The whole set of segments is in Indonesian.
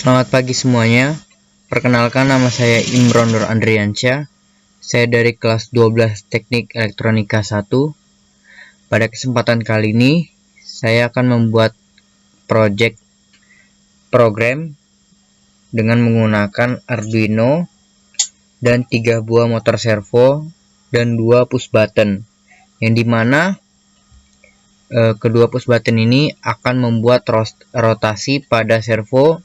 Selamat pagi semuanya. Perkenalkan, nama saya Imron Nur Andriansyah. Saya dari kelas 12 Teknik Elektronika 1. Pada kesempatan kali ini, saya akan membuat project program dengan menggunakan Arduino dan 3 buah motor servo dan 2 push button, yang dimana kedua push button ini akan membuat rotasi pada servo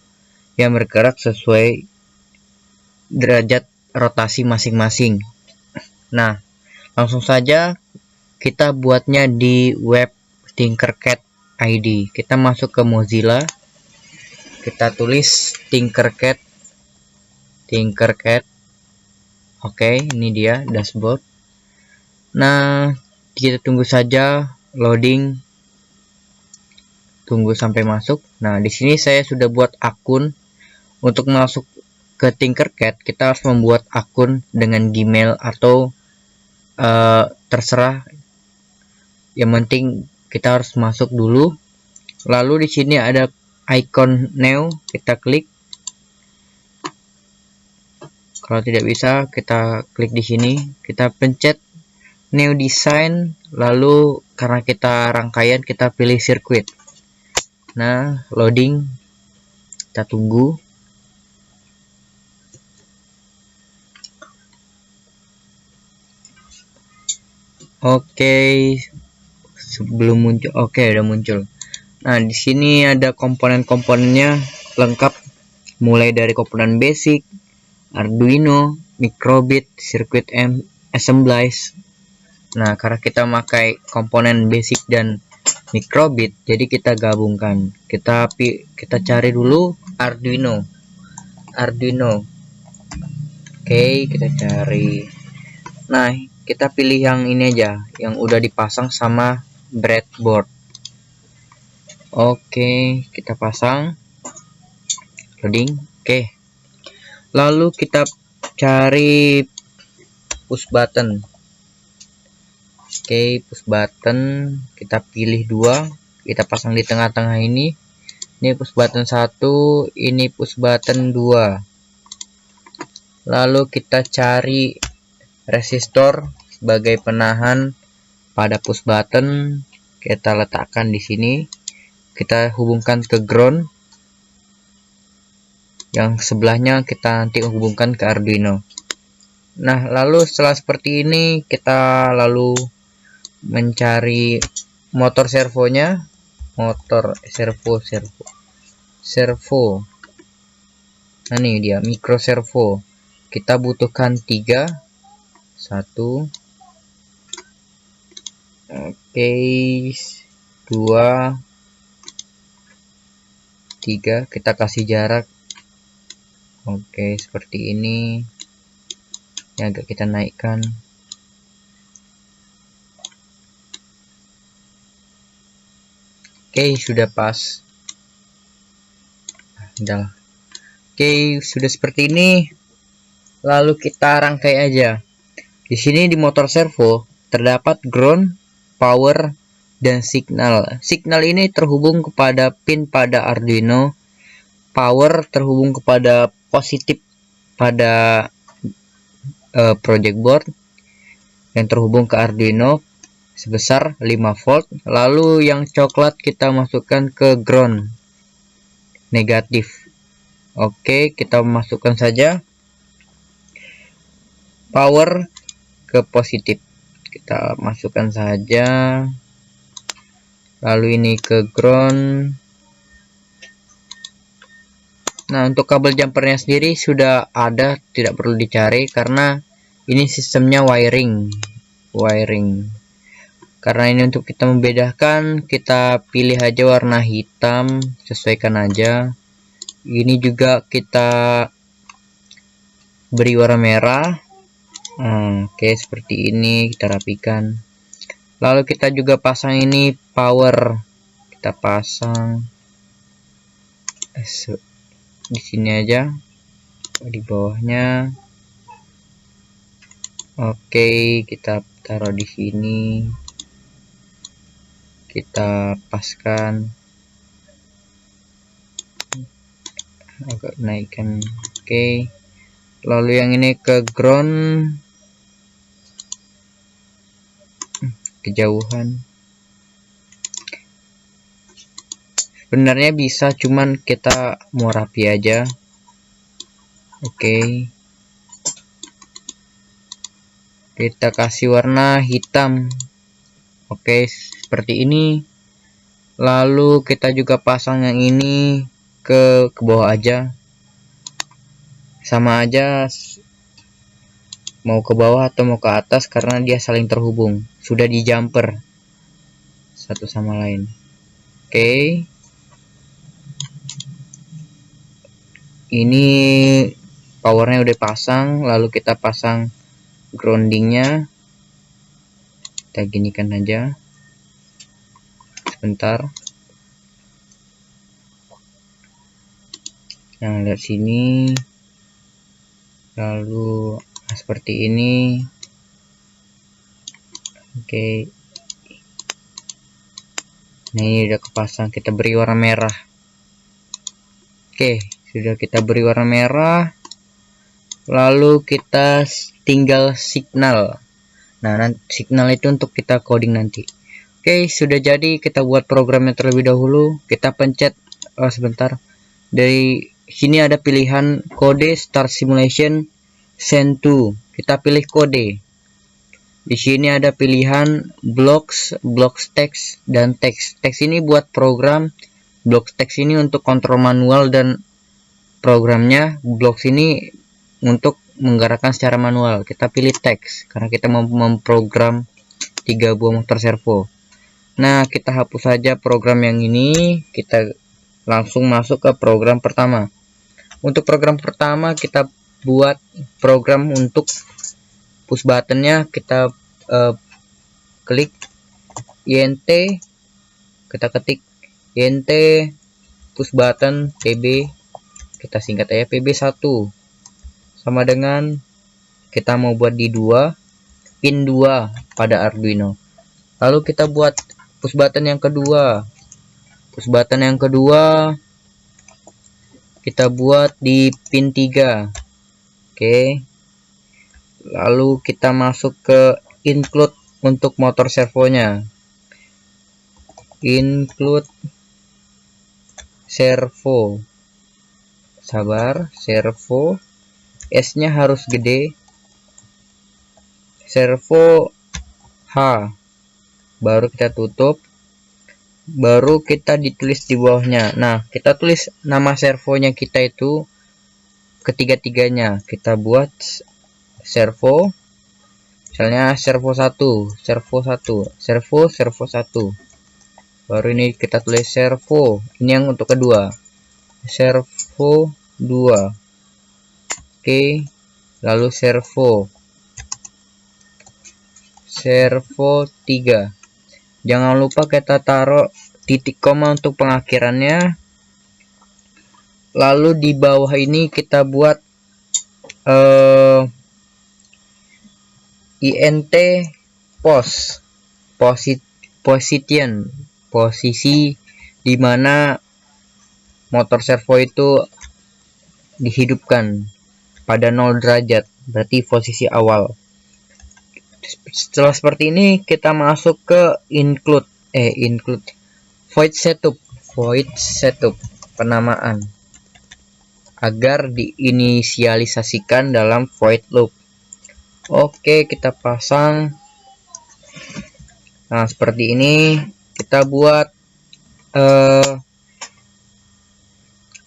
yang bergerak sesuai derajat rotasi masing-masing. Nah, langsung saja kita buatnya di web Tinkercad ID. Kita masuk ke Mozilla, kita tulis Tinkercad. Oke, ini dia dashboard. Nah, kita tunggu saja loading, tunggu sampai masuk. Nah, di sini saya sudah buat akun. Untuk masuk ke Tinkercad, kita harus membuat akun dengan Gmail atau terserah. Yang penting kita harus masuk dulu. Lalu di sini ada icon new, kita klik. Kalau tidak bisa, kita klik di sini, kita pencet new design, lalu karena kita rangkaian, kita pilih circuit. Nah, loading, kita tunggu. Oke, sebelum muncul, oke, udah muncul. Nah, di sini ada komponen-komponennya lengkap, mulai dari komponen basic, Arduino, microbit, circuit assemblies. Nah, karena kita pakai komponen basic dan microbit, jadi kita gabungkan. Kita cari dulu Arduino. Oke, kita cari. Nah, kita pilih yang ini aja, yang udah dipasang sama breadboard. Oke, kita pasang. Loading. Oke. Lalu kita cari push button. Oke, push button kita pilih 2, kita pasang di tengah-tengah ini. Ini push button 1, ini push button 2. Lalu kita cari resistor sebagai penahan pada push button, kita letakkan di sini. Kita hubungkan ke ground. Yang sebelahnya kita nanti hubungkan ke Arduino. Nah, lalu setelah seperti ini, kita lalu mencari motor servonya. Motor servo. Nah, ini dia micro servo. Kita butuhkan 3. 1. Oke, 2, 3. Kita kasih jarak. Oke, seperti ini. Ini agak kita naikkan. Oke, sudah pas. Udah. Oke, sudah seperti ini. Lalu kita rangkai aja. Di sini di motor servo terdapat ground, power, dan signal. Signal ini terhubung kepada pin pada Arduino. Power terhubung kepada positif pada project board yang terhubung ke Arduino sebesar 5 volt. Lalu yang coklat kita masukkan ke ground, negatif. Oke, kita masukkan saja power ke positif, kita masukkan saja. Lalu ini ke ground. Nah, untuk kabel jumpernya sendiri sudah ada, tidak perlu dicari karena ini sistemnya wiring. Karena ini untuk kita membedakan, kita pilih aja warna hitam, sesuaikan aja. Ini juga kita beri warna merah. Oke, seperti ini kita rapikan. Lalu kita juga pasang ini power. Kita pasang di sini aja, di bawahnya. Oke, kita taruh di sini. Kita paskan. agak naikkan. Oke, lalu yang ini ke ground, kejauhan. Sebenarnya bisa, cuman kita mau rapi aja. Oke, kita kasih warna hitam. Oke, seperti ini. Lalu kita juga pasang yang ini ke bawah aja, sama aja mau ke bawah atau mau ke atas karena dia saling terhubung, sudah di jumper satu sama lain. Oke, ini powernya udah pasang, lalu kita pasang groundingnya, kita ginikan aja sebentar. Nah, lihat sini, lalu seperti ini. Oke, nah ini udah kepasang, kita beri warna merah. Oke, sudah kita beri warna merah, lalu kita tinggal signal. Nah, nanti signal itu untuk kita coding nanti. Oke, sudah jadi. Kita buat programnya terlebih dahulu. Kita pencet sebentar. Dari sini ada pilihan kode start simulation send to. Kita pilih kode. Di sini ada pilihan blocks text dan text. Text ini buat program, blocks text ini untuk kontrol manual dan programnya, blocks ini untuk menggerakkan secara manual. Kita pilih text karena kita mau memprogram 3 buah motor servo. Nah, kita hapus saja program yang ini, kita langsung masuk ke program pertama. Untuk program pertama kita buat program untuk push buttonnya. Kita klik int, kita ketik int push button pb, kita singkat aja pb1, sama dengan kita mau buat di 2 pin 2 pada Arduino. Lalu kita buat push button yang kedua. Push button yang kedua kita buat di pin 3. Oke. Lalu kita masuk ke include untuk motor servonya. Include servo. Sabar, servo. S-nya harus gede. Servo H. Baru kita tutup, baru kita ditulis di bawahnya. Nah, kita tulis nama servonya kita itu ketiga-tiganya. Kita buat servo, misalnya servo 1, servo 1, servo 1. Baru ini kita tulis servo, ini yang untuk kedua, servo 2. Oke, lalu servo 3. Jangan lupa kita taruh titik koma untuk pengakhirannya. Lalu di bawah ini kita buat int position, posisi di mana motor servo itu dihidupkan pada 0 derajat, berarti posisi awal. Setelah seperti ini kita masuk ke include void setup penamaan agar diinisialisasikan dalam void loop. Oke, kita pasang. Nah, seperti ini. Kita buat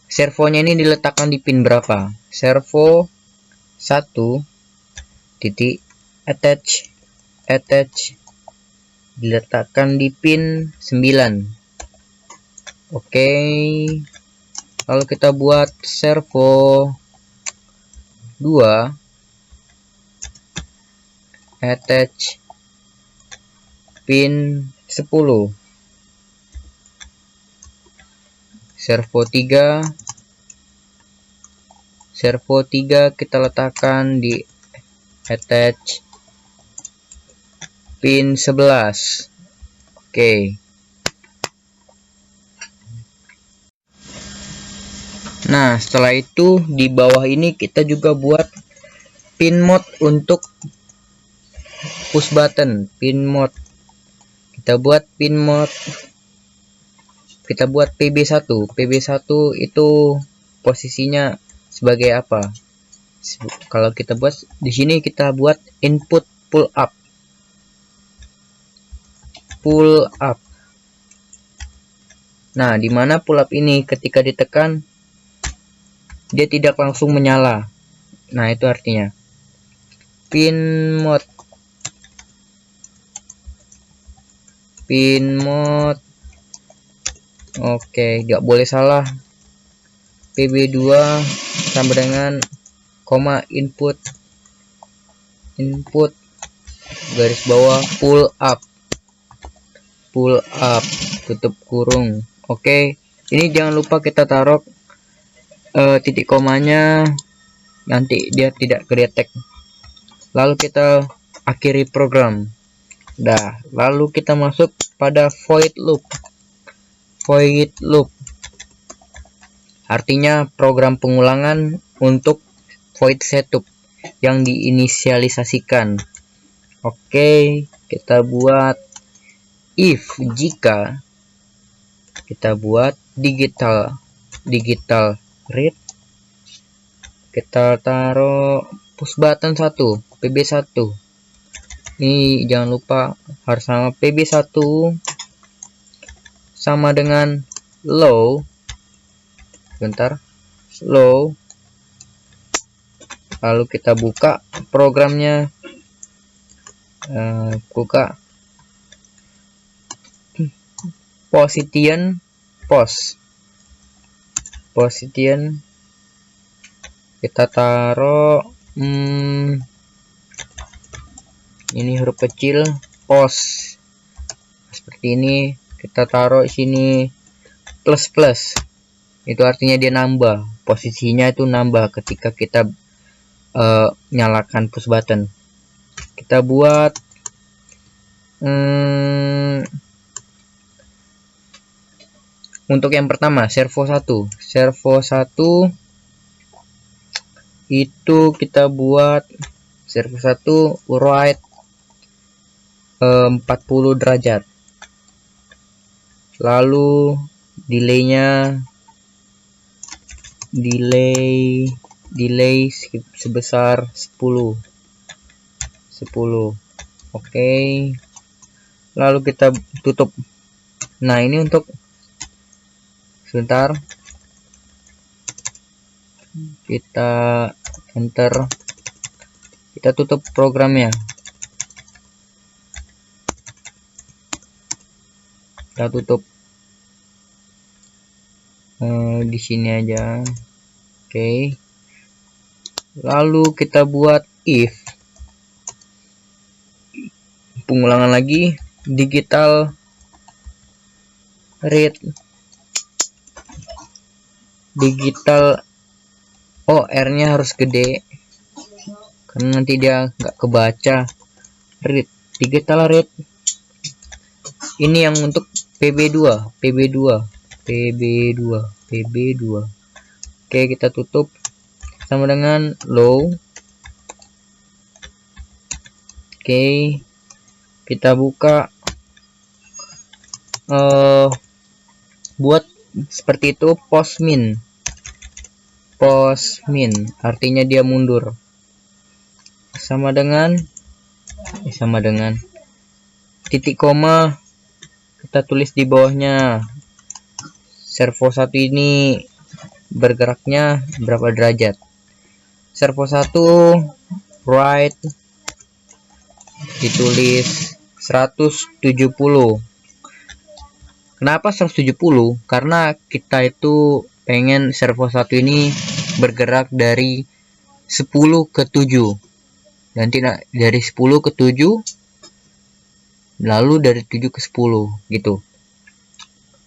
servonya ini diletakkan di pin berapa? Servo 1 titik attach diletakkan di pin 9. Oke, lalu kita buat servo 2 attach pin 10. Servo 3 kita letakkan di attach pin 11. Oke. Nah, setelah itu di bawah ini kita juga buat pin mode untuk push button. Pin mode, kita buat pin mode, kita buat PB1. PB1 itu posisinya sebagai apa? Kalau kita buat di sini, kita buat input pull up. Pull up. Nah, dimana pull up ini ketika ditekan dia tidak langsung menyala. Nah, itu artinya pin mode. Pin mode. Oke, nggak boleh salah. PB2 sama dengan koma input garis bawah pull up. Pull up, tutup kurung. Oke, ini jangan lupa kita taruh titik komanya, nanti dia tidak kedetek. Lalu kita akhiri program. Dah, lalu kita masuk pada void loop. Void loop artinya program pengulangan untuk void setup yang diinisialisasikan. Oke, kita buat if jika, kita buat digital read, kita taruh push button 1 PB1. Ini jangan lupa harus sama PB1 sama dengan low. Bentar, low. Lalu kita buka programnya, buka position kita taruh ini huruf kecil pos seperti ini, kita taruh sini plus, itu artinya dia nambah, posisinya itu nambah ketika kita nyalakan push button. Kita buat untuk yang pertama servo 1 itu kita buat servo 1 right 40 derajat, lalu delay sebesar 10. Oke, lalu kita tutup. Nah, ini untuk sebentar, kita enter, kita tutup programnya, kita tutup di sini aja. Oke, lalu kita buat if pengulangan lagi digital read, R nya harus gede karena nanti dia nggak kebaca. Read, digital read ini yang untuk PB2. Oke, kita tutup sama dengan low. Oke, kita buka buat seperti itu postmin artinya dia mundur, sama dengan titik koma, kita tulis di bawahnya servo 1 ini bergeraknya berapa derajat. Servo 1 right ditulis 170. Kenapa 170? Karena kita itu pengen servo 1 ini bergerak dari 10 ke 7. Nanti dari 10 ke 7, lalu dari 7 ke 10 gitu.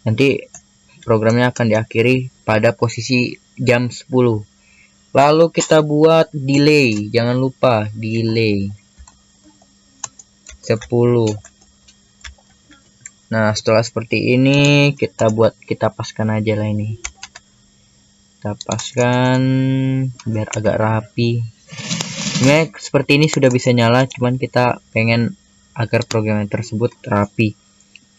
Nanti programnya akan diakhiri pada posisi jam 10. Lalu kita buat delay, jangan lupa delay 10. Nah, setelah seperti ini kita paskan aja lah ini. kita paskan biar agak rapi. Sebenarnya seperti ini sudah bisa nyala, cuman kita pengen agar program tersebut rapi.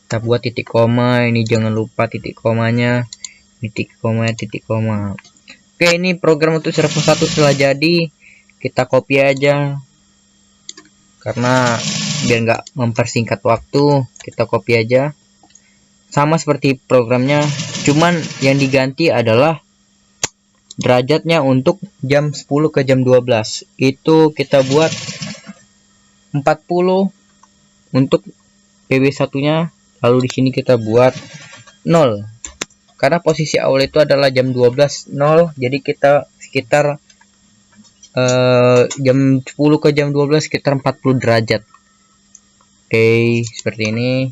Kita buat titik koma, ini jangan lupa titik komanya, titik koma, titik koma. Oke, ini program untuk server 1 setelah jadi, kita copy aja karena biar nggak mempersingkat waktu. Kita copy aja, sama seperti programnya, cuman yang diganti adalah derajatnya. Untuk jam 10 ke jam 12 itu kita buat 40 untuk PB1 nya, lalu di sini kita buat 0 karena posisi awal itu adalah jam 12.00, jadi kita sekitar jam 10 ke jam 12 sekitar 40 derajat. Oke, seperti ini.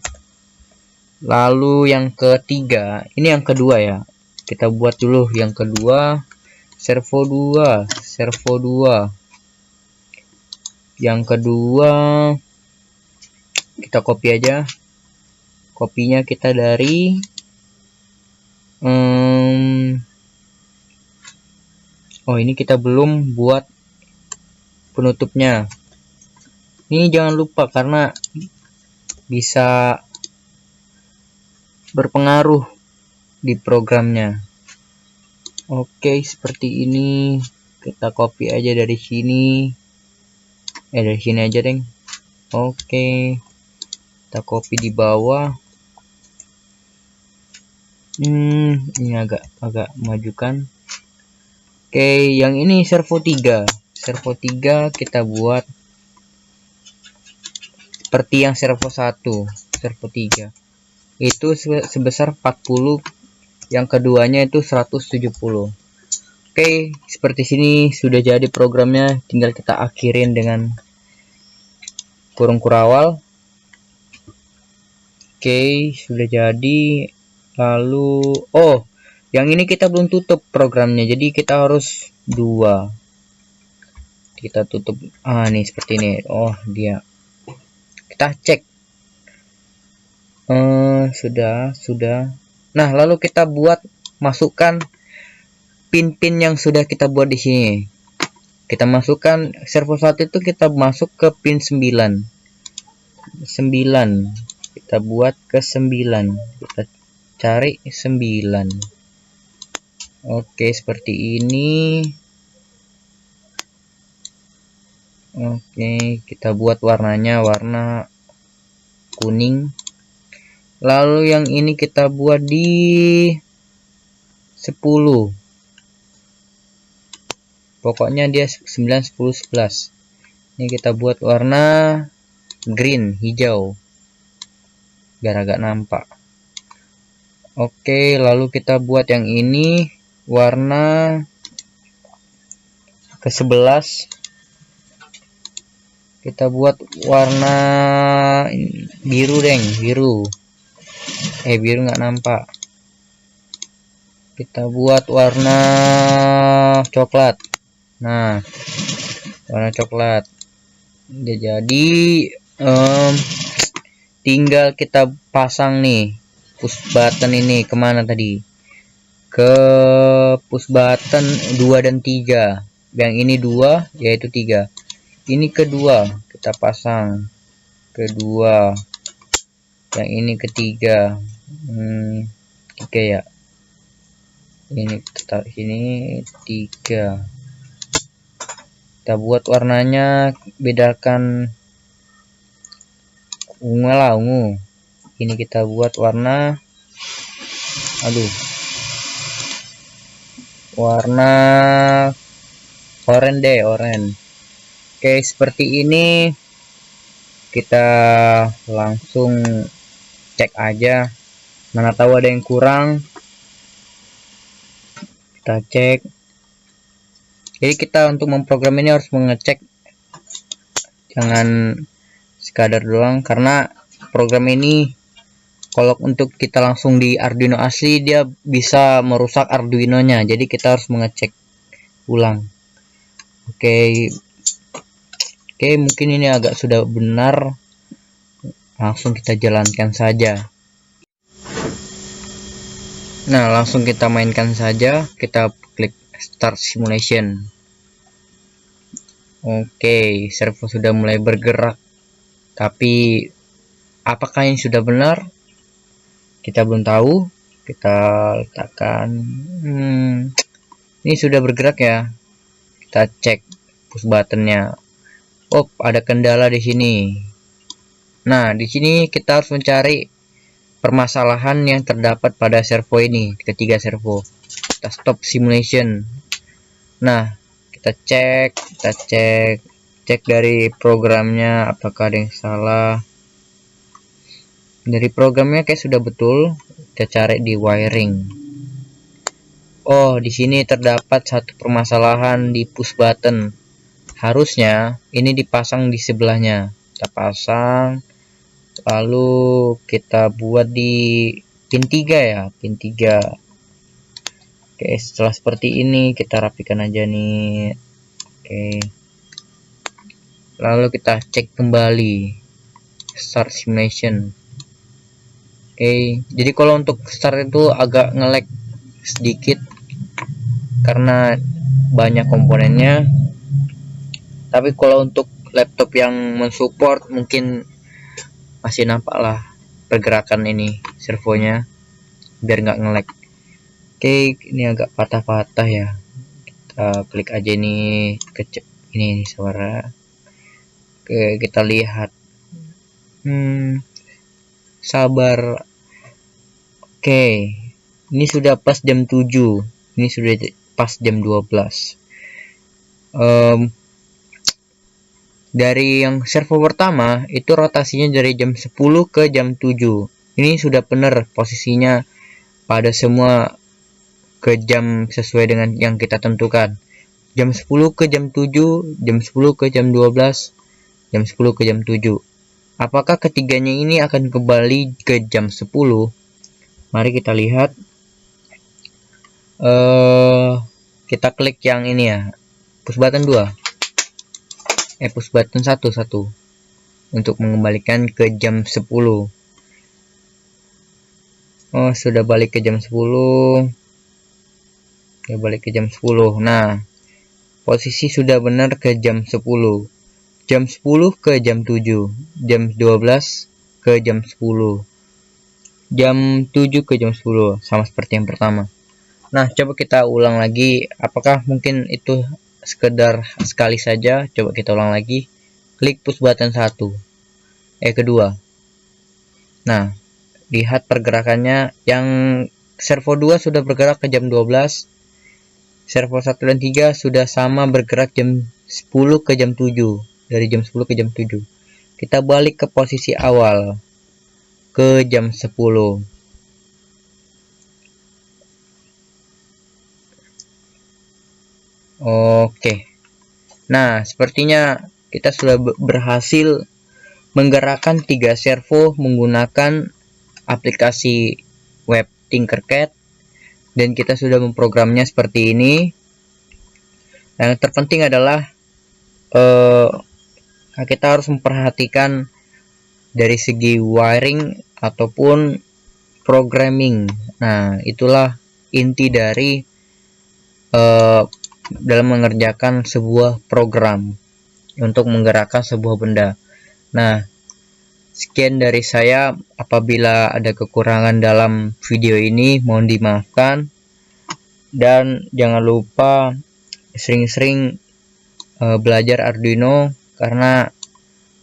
Lalu yang ketiga, ini yang kedua ya, kita buat dulu yang kedua, servo 2. Yang kedua kita copy aja, kopinya kita dari oh, ini kita belum buat penutupnya. Ini jangan lupa karena bisa berpengaruh di programnya. Oke, seperti ini. Kita copy aja dari sini. Dari sini aja, deng. Oke. Kita copy di bawah. Ini agak majukan. Oke, yang ini servo 3. Servo 3 kita buat seperti yang servo 1. Servo 3 itu sebesar 40, yang keduanya itu 170. Oke, seperti sini sudah jadi programnya, tinggal kita akhirin dengan kurung kurawal. Oke, sudah jadi. Lalu yang ini kita belum tutup programnya, jadi kita harus 2. Kita tutup nih seperti ini. Dia kita cek sudah. Nah, lalu kita masukkan pin-pin yang sudah kita buat di sini. Kita masukkan servo 1 itu kita masuk ke pin 9. Kita buat ke 9. Kita cari 9. Oke, seperti ini. Oke, kita buat warnanya warna kuning. Lalu yang ini kita buat di 10. Pokoknya dia 9, 10, 11. Ini kita buat warna green, hijau, biar agak nampak. Oke, lalu kita buat yang ini warna ke 11. Kita buat warna biru, deng, biru. Biru nggak nampak. Kita buat warna coklat. Nah, warna coklat. Jadi tinggal kita pasang nih push button ini kemana tadi? Ke push button 2 dan 3. Yang ini 2, yaitu 3. Ini kedua, kita pasang kedua. Yang ini ketiga. 3 ya. Ini kita sini 3. Kita buat warnanya, bedakan ungu lah, ungu. Ini kita buat warna warna oranye deh, oranye. Oke, seperti ini. Kita langsung cek aja, mana tahu ada yang kurang. Kita cek. Jadi kita untuk memprogram ini harus mengecek, jangan sekadar doang, karena program ini kalau untuk kita langsung di Arduino asli dia bisa merusak Arduino-nya, jadi kita harus mengecek ulang. Oke, mungkin ini agak sudah benar, langsung kita jalankan saja. Nah, langsung kita mainkan saja. Kita klik Start Simulation. Oke, servo sudah mulai bergerak. Tapi apakah ini sudah benar? Kita belum tahu. Kita letakkan. Ini sudah bergerak ya. Kita cek push buttonnya. Oh, ada kendala di sini. Nah, di sini kita harus mencari permasalahan yang terdapat pada servo ini, ketiga servo. Kita stop simulation. Nah, kita cek dari programnya apakah ada yang salah. Dari programnya kayak sudah betul. Kita cari di wiring. Oh, di sini terdapat satu permasalahan di push button. Harusnya ini dipasang di sebelahnya. Kita pasang, lalu kita buat di pin 3 ya, pin 3. Oke, setelah seperti ini kita rapikan aja nih. Oke, lalu kita cek kembali start simulation. Oke, jadi kalau untuk start itu agak nge-lag sedikit karena banyak komponennya. Tapi kalau untuk laptop yang mensupport mungkin masih nampak lah pergerakan ini servonya biar nggak nge-lag. Oke, ini agak patah-patah ya. Kita klik aja nih ini suara. Oke, kita lihat. Sabar. Oke, ini sudah pas jam 7. Ini sudah pas jam 12. Dari yang servo pertama itu rotasinya dari jam 10 ke jam 7. Ini sudah benar posisinya pada semua ke jam sesuai dengan yang kita tentukan. Jam 10 ke jam 7, jam 10 ke jam 12, jam 10 ke jam 7. Apakah ketiganya ini akan kembali ke jam 10? Mari kita lihat. Kita klik yang ini ya, push button 2. Push button 1 untuk mengembalikan ke jam 10. Oh, sudah balik ke jam 10. Ya, balik ke jam 10. Nah, posisi sudah benar ke jam 10. Jam 10 ke jam 7. Jam 12 ke jam 10. Jam 7 ke jam 10. Sama seperti yang pertama. Nah, coba kita ulang lagi. Apakah mungkin itu sekedar sekali saja? Coba kita ulang lagi. Klik push button 1. Kedua. Nah, lihat pergerakannya. Yang servo 2 sudah bergerak ke jam 12. Servo 1 dan 3 sudah sama bergerak jam 10 ke jam 7. Dari jam 10 ke jam 7. Kita balik ke posisi awal. Ke jam 10. Oke. Nah, sepertinya kita sudah berhasil menggerakkan 3 servo menggunakan aplikasi web Tinkercad, dan kita sudah memprogramnya seperti ini. Yang terpenting adalah kita harus memperhatikan dari segi wiring ataupun programming. Nah, itulah inti dari dalam mengerjakan sebuah program untuk menggerakkan sebuah benda. Nah, sekian dari saya. Apabila ada kekurangan dalam video ini, mohon dimaafkan. Dan jangan lupa sering-sering belajar Arduino karena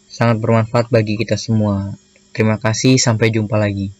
sangat bermanfaat bagi kita semua. Terima kasih, sampai jumpa lagi.